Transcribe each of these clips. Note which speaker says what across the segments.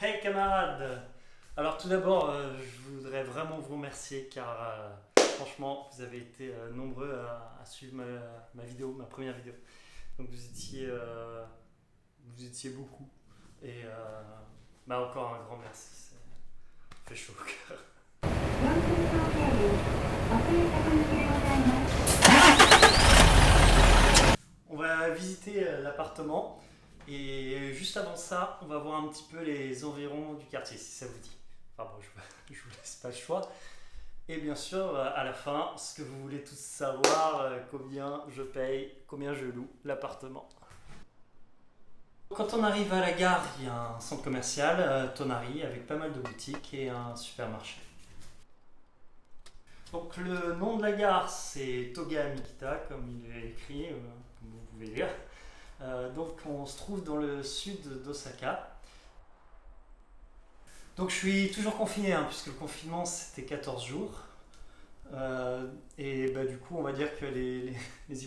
Speaker 1: Hey camarades! Alors tout d'abord, je voudrais vraiment vous remercier car franchement, vous avez été nombreux à suivre ma vidéo, ma première vidéo. Donc vous étiez beaucoup et encore un grand merci. Ça fait chaud au cœur. On va visiter l'appartement. Et juste avant ça, on va voir un petit peu les environs du quartier, si ça vous dit. Enfin bon, je vous laisse pas le choix. Et bien sûr, à la fin, ce que vous voulez tous savoir, combien je paye, combien je loue l'appartement. Quand on arrive à la gare, il y a un centre commercial, Tonari, avec pas mal de boutiques et un supermarché. Donc le nom de la gare, c'est Toga Mikita, comme il est écrit, comme vous pouvez lire. Donc on se trouve dans le sud d'Osaka. Donc je suis toujours confiné, puisque le confinement c'était 14 jours. Et du coup on va dire que les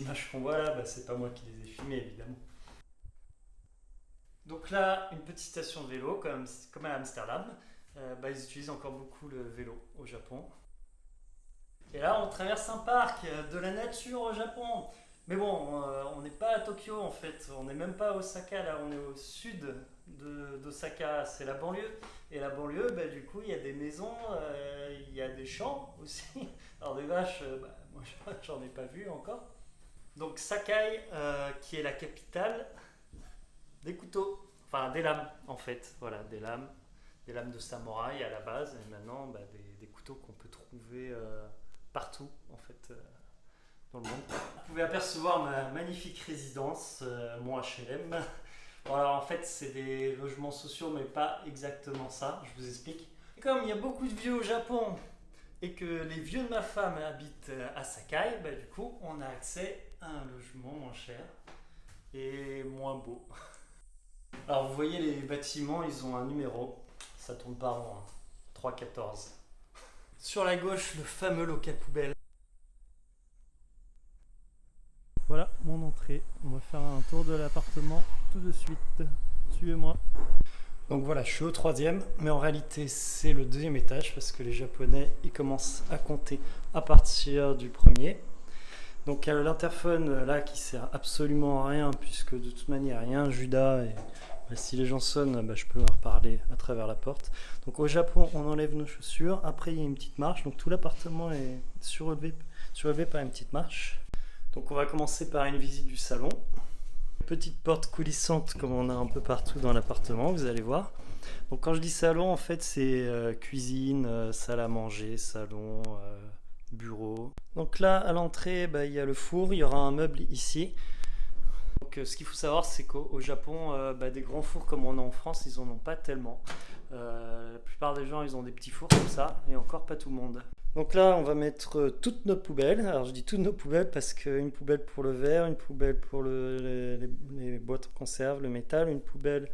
Speaker 1: images qu'on voit là, c'est pas moi qui les ai filmées évidemment. Donc là, une petite station de vélo, comme à Amsterdam. Ils utilisent encore beaucoup le vélo au Japon. Et là on traverse un parc de la nature au Japon. Mais bon, on n'est pas à Tokyo en fait, on n'est même pas à Osaka, là on est au sud d'Osaka, c'est la banlieue. Et la banlieue, du coup, il y a des maisons, il y a des champs aussi. Alors des vaches, moi j'en ai pas vu encore. Donc Sakai, qui est la capitale des couteaux, enfin des lames en fait, voilà, des lames de samouraï à la base, et maintenant des couteaux qu'on peut trouver partout en fait. Dans le monde. Vous pouvez apercevoir ma magnifique résidence, mon HLM. Voilà, en fait, c'est des logements sociaux, mais pas exactement ça, je vous explique. Comme il y a beaucoup de vieux au Japon et que les vieux de ma femme habitent à Sakai, du coup, on a accès à un logement moins cher et moins beau. Alors, vous voyez, les bâtiments, ils ont un numéro, ça tourne par rond, 314. Sur la gauche, le fameux local poubelle. Voilà mon entrée, on va faire un tour de l'appartement tout de suite, suivez-moi. Donc voilà, je suis au 3e, mais en réalité c'est le 2e étage parce que les Japonais ils commencent à compter à partir du 1er. Donc il y a l'interphone là qui sert absolument à rien puisque de toute manière il y a un Judas et si les gens sonnent, je peux leur parler à travers la porte. Donc au Japon on enlève nos chaussures, après il y a une petite marche, donc tout l'appartement est surélevé par une petite marche. Donc on va commencer par une visite du salon. Petite porte coulissante comme on a un peu partout dans l'appartement, vous allez voir. Donc quand je dis salon, en fait c'est cuisine, salle à manger, salon, bureau. Donc là à l'entrée, il y a le four, il y aura un meuble ici. Donc ce qu'il faut savoir, c'est qu'au Japon, des grands fours comme on a en France, ils en ont pas tellement. La plupart des gens ils ont des petits fours comme ça, et encore pas tout le monde. Donc là, on va mettre toutes nos poubelles. Alors je dis toutes nos poubelles parce qu'une poubelle pour le verre, une poubelle pour les boîtes de conserve, le métal, une poubelle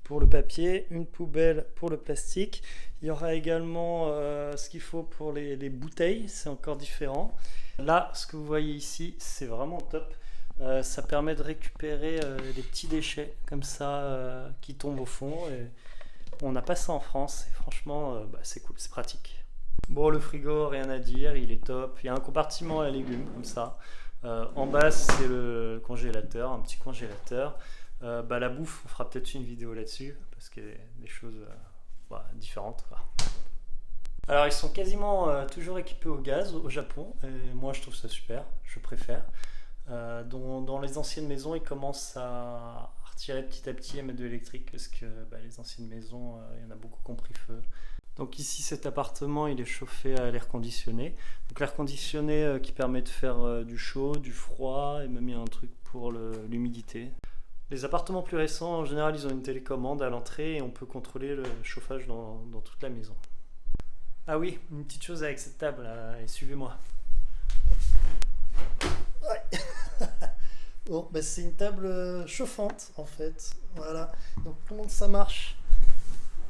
Speaker 1: pour le papier, une poubelle pour le plastique. Il y aura également ce qu'il faut pour les bouteilles, c'est encore différent. Là, ce que vous voyez ici, c'est vraiment top. Ça permet de récupérer les petits déchets comme ça qui tombent au fond. Et on n'a pas ça en France et franchement, c'est cool, c'est pratique. Bon, le frigo, rien à dire, il est top. Il y a un compartiment à légumes comme ça. En bas, c'est le congélateur, un petit congélateur. La bouffe, on fera peut-être une vidéo là-dessus parce qu'il y a des choses différentes. Alors, ils sont quasiment toujours équipés au gaz au Japon. Et moi, je trouve ça super, je préfère. Dans les anciennes maisons, ils commencent à retirer petit à petit et mettre de l'électrique parce que les anciennes maisons, il y en a beaucoup qui ont pris feu. Donc ici cet appartement il est chauffé à l'air conditionné. Donc l'air conditionné qui permet de faire du chaud, du froid et même il y a un truc pour l'humidité. Les appartements plus récents en général ils ont une télécommande à l'entrée et on peut contrôler le chauffage dans toute la maison. Ah oui, une petite chose avec cette table là, et suivez-moi. Ouais. Bon, c'est une table chauffante en fait. Voilà. Donc comment ça marche?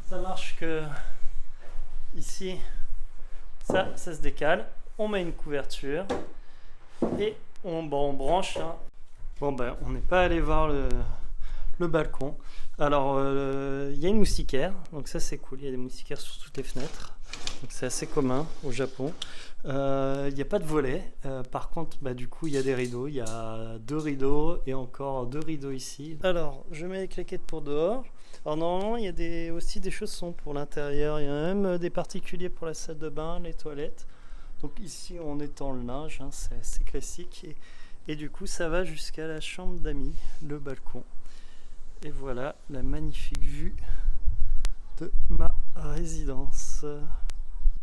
Speaker 1: Ça marche que ici, ça se décale, on met une couverture et on branche. On n'est pas allé voir le balcon. Alors, il y a une moustiquaire, donc ça c'est cool, il y a des moustiquaires sur toutes les fenêtres. Donc c'est assez commun au Japon. Il n'y a pas de volet. Par contre, du coup, il y a des rideaux. Il y a 2 rideaux et encore 2 rideaux ici. Alors, je mets les claquettes pour dehors. Alors normalement, il y a aussi des chaussons pour l'intérieur. Il y a même des particuliers pour la salle de bain, les toilettes. Donc ici, on étend le linge. C'est assez classique. Et du coup, ça va jusqu'à la chambre d'amis, le balcon. Et voilà la magnifique vue de ma résidence.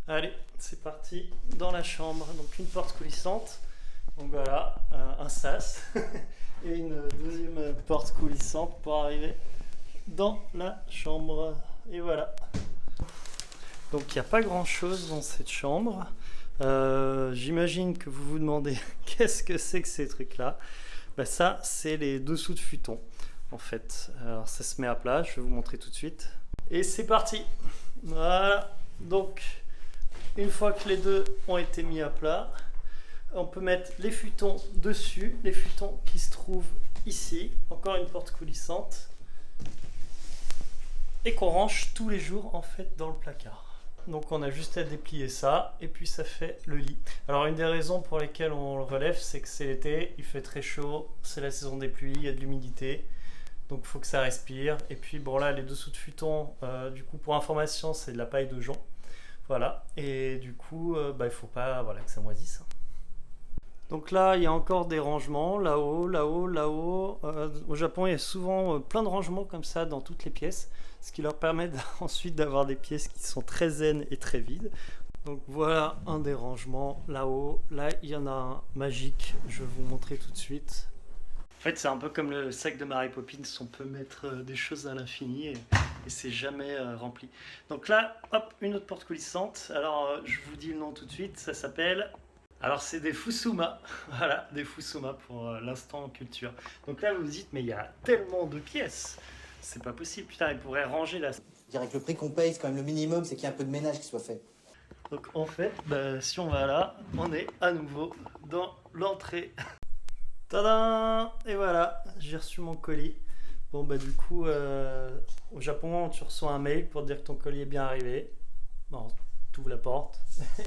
Speaker 1: Allez, c'est parti dans la chambre. Donc une porte coulissante. Donc voilà, un sas et une deuxième porte coulissante pour arriver dans la chambre. Et voilà. Donc il n'y a pas grand chose dans cette chambre. J'imagine que vous vous demandez qu'est-ce que c'est que ces trucs-là. Ça, c'est les dessous de futon. En fait, alors ça se met à plat. Je vais vous montrer tout de suite. Et c'est parti. Voilà. Donc une fois que les deux ont été mis à plat, on peut mettre les futons dessus, les futons qui se trouvent ici, encore une porte coulissante, et qu'on range tous les jours en fait dans le placard. Donc on a juste à déplier ça, et puis ça fait le lit. Alors une des raisons pour lesquelles on le relève, c'est que c'est l'été, il fait très chaud, c'est la saison des pluies, il y a de l'humidité, donc il faut que ça respire. Et puis bon là, les dessous de futons, du coup pour information, c'est de la paille de jonc. Voilà, et du coup, il ne faut pas que ça moisisse. Donc là, il y a encore des rangements, là-haut, là-haut, là-haut. Au Japon, il y a souvent plein de rangements comme ça dans toutes les pièces, ce qui leur permet ensuite d'avoir des pièces qui sont très zen et très vides. Donc voilà un des rangements là-haut. Là, il y en a un magique, je vais vous montrer tout de suite. En fait, c'est un peu comme le sac de Mary Poppins, on peut mettre des choses à l'infini et c'est jamais rempli. Donc là, hop, une autre porte coulissante. Alors, je vous dis le nom tout de suite, ça s'appelle... Alors, c'est des Fusuma. Voilà, des Fusuma pour l'instant culture. Donc là, vous vous dites, mais il y a tellement de pièces. C'est pas possible, putain, ils pourraient ranger là.
Speaker 2: Je dirais que le prix qu'on paye, c'est quand même le minimum, c'est qu'il y ait un peu de ménage qui soit fait.
Speaker 1: Donc en fait, si on va là, on est à nouveau dans l'entrée. Tadam! Et voilà, j'ai reçu mon colis. Bon du coup, au Japon, tu reçois un mail pour dire que ton colis est bien arrivé. Bon, tu ouvres la porte,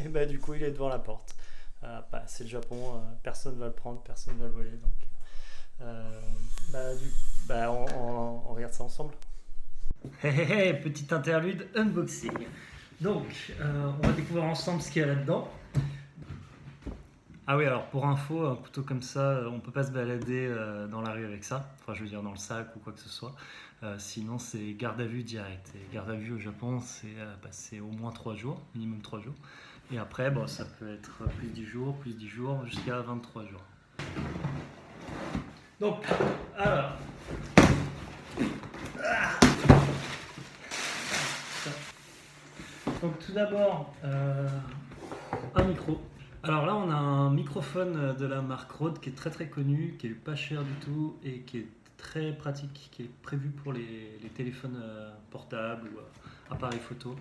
Speaker 1: et du coup, il est devant la porte. C'est le Japon, personne ne va le prendre, personne ne va le voler. Donc, on regarde ça ensemble. Petit interlude unboxing. Donc, on va découvrir ensemble ce qu'il y a là-dedans. Ah oui, alors pour info, un couteau comme ça, on ne peut pas se balader dans la rue avec ça. Enfin, je veux dire dans le sac ou quoi que ce soit. Sinon, c'est garde à vue direct. Et garde à vue au Japon, c'est au moins 3 jours, minimum 3 jours. Et après, ça peut être plus 10 jours, jusqu'à 23 jours. Donc, alors... Donc tout d'abord, un micro. Alors là, on a un microphone de la marque Rode qui est très très connu, qui est pas cher du tout et qui est très pratique, qui est prévu pour les téléphones portables ou appareils photo.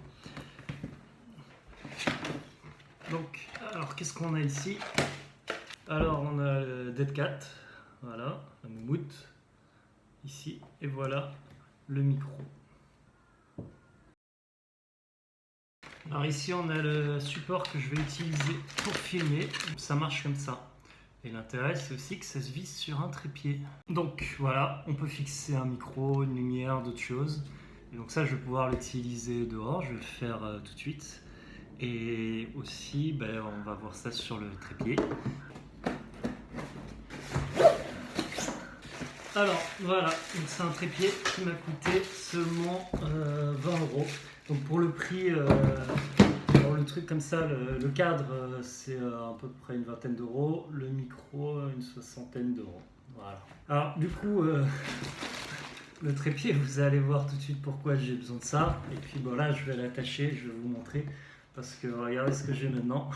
Speaker 1: Donc, alors qu'est-ce qu'on a ici? Alors on a le Dead Cat, voilà, la moumoute, ici, et voilà le micro. Alors ici on a le support que je vais utiliser pour filmer, ça marche comme ça. Et l'intérêt c'est aussi que ça se visse sur un trépied. Donc voilà, on peut fixer un micro, une lumière, d'autres choses. Et donc ça je vais pouvoir l'utiliser dehors, je vais le faire tout de suite. Et aussi on va voir ça sur le trépied. Alors voilà, c'est un trépied qui m'a coûté seulement 20 €. Donc pour le prix, le truc comme ça, le cadre c'est à peu près une vingtaine d'euros, le micro une soixantaine d'euros. Voilà. Alors du coup, le trépied, vous allez voir tout de suite pourquoi j'ai besoin de ça. Et puis là je vais l'attacher, je vais vous montrer, parce que regardez ce que j'ai maintenant.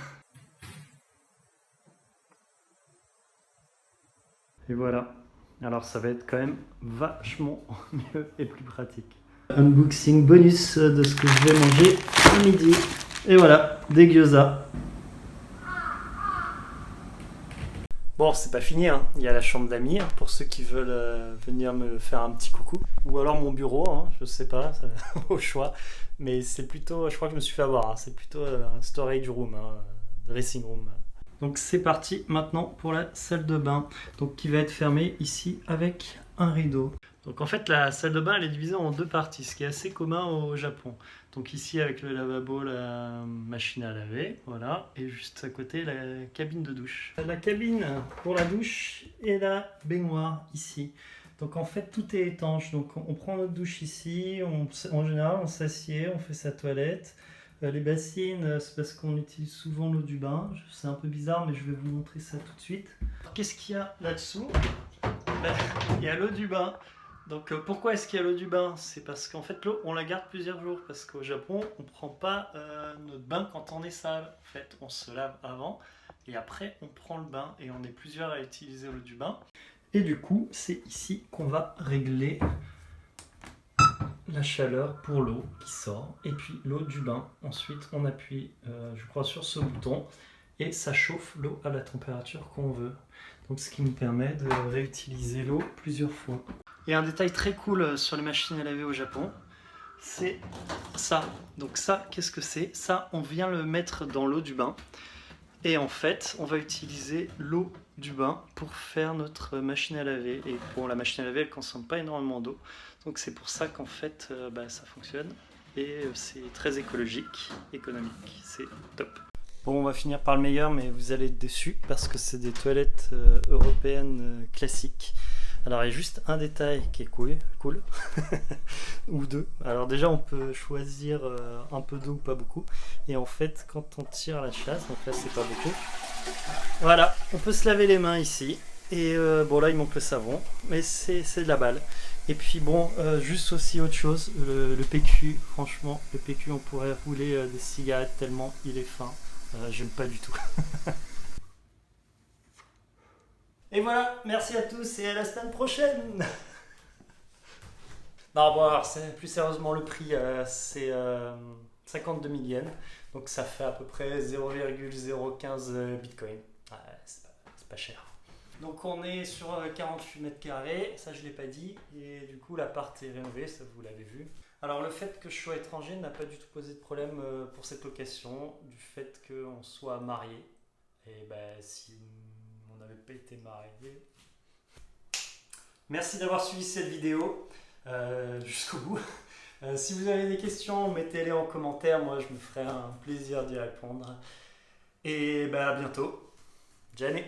Speaker 1: Et voilà. Alors ça va être quand même vachement mieux et plus pratique. Unboxing bonus de ce que je vais manger à midi. Et voilà, des gyoza. Bon, c'est pas fini, hein. Il y a la chambre d'amis hein, pour ceux qui veulent venir me faire un petit coucou. Ou alors mon bureau, hein, je sais pas, ça, au choix. Mais c'est plutôt, je crois que je me suis fait avoir, hein, c'est plutôt un storage room, hein, dressing room. Donc c'est parti maintenant pour la salle de bain, donc qui va être fermée ici avec un rideau. Donc en fait la salle de bain elle est divisée en deux parties, ce qui est assez commun au Japon. Donc ici avec le lavabo, la machine à laver, voilà, et juste à côté la cabine de douche. La cabine pour la douche et la baignoire ici. Donc en fait tout est étanche, donc on prend notre douche ici, en général on s'assied, on fait sa toilette. Les bassines, c'est parce qu'on utilise souvent l'eau du bain. C'est un peu bizarre, mais je vais vous montrer ça tout de suite. Qu'est-ce qu'il y a là-dessous? Il y a l'eau du bain. Donc pourquoi est-ce qu'il y a l'eau du bain? C'est parce qu'en fait l'eau, on la garde plusieurs jours. Parce qu'au Japon, on ne prend pas notre bain quand on est sale. En fait, on se lave avant et après on prend le bain. Et on est plusieurs à utiliser l'eau du bain. Et du coup, c'est ici qu'on va régler la chaleur pour l'eau qui sort et puis l'eau du bain. Ensuite on appuie je crois sur ce bouton et ça chauffe l'eau à la température qu'on veut, donc ce qui nous permet de réutiliser l'eau plusieurs fois. Et un détail très cool sur les machines à laver au Japon, c'est ça. Donc ça, qu'est-ce que c'est? Ça, on vient le mettre dans l'eau du bain et en fait on va utiliser l'eau du bain pour faire notre machine à laver. Et bon, la machine à laver elle consomme pas énormément d'eau, donc c'est pour ça qu'en fait ça fonctionne et c'est très écologique, économique, c'est top. Bon, on va finir par le meilleur, mais vous allez être déçus parce que c'est des toilettes européennes classiques. Alors il y a juste un détail qui est cool. Ou deux. Alors déjà on peut choisir un peu d'eau ou pas beaucoup. Et en fait quand on tire la chasse, donc là c'est pas beaucoup. Voilà, on peut se laver les mains ici. Et bon là il manque le savon, mais c'est de la balle. Et puis bon, juste aussi autre chose, le PQ, franchement le PQ on pourrait rouler des cigarettes tellement il est fin. J'aime pas du tout. Et voilà, merci à tous et à la semaine prochaine. Non, bon, alors, plus sérieusement, le prix, c'est 52 000 yens. Donc ça fait à peu près 0,015 bitcoin. Ouais, c'est pas cher. Donc on est sur 48 mètres carrés, ça je l'ai pas dit. Et du coup, l'appart est rénové, ça vous l'avez vu. Alors le fait que je sois étranger n'a pas du tout posé de problème pour cette location, du fait qu'on soit marié. Et ben si on n'avait pas été marié. Merci d'avoir suivi cette vidéo jusqu'au bout. Si vous avez des questions, mettez-les en commentaire, moi je me ferai un plaisir d'y répondre. Et ben à bientôt. Jane.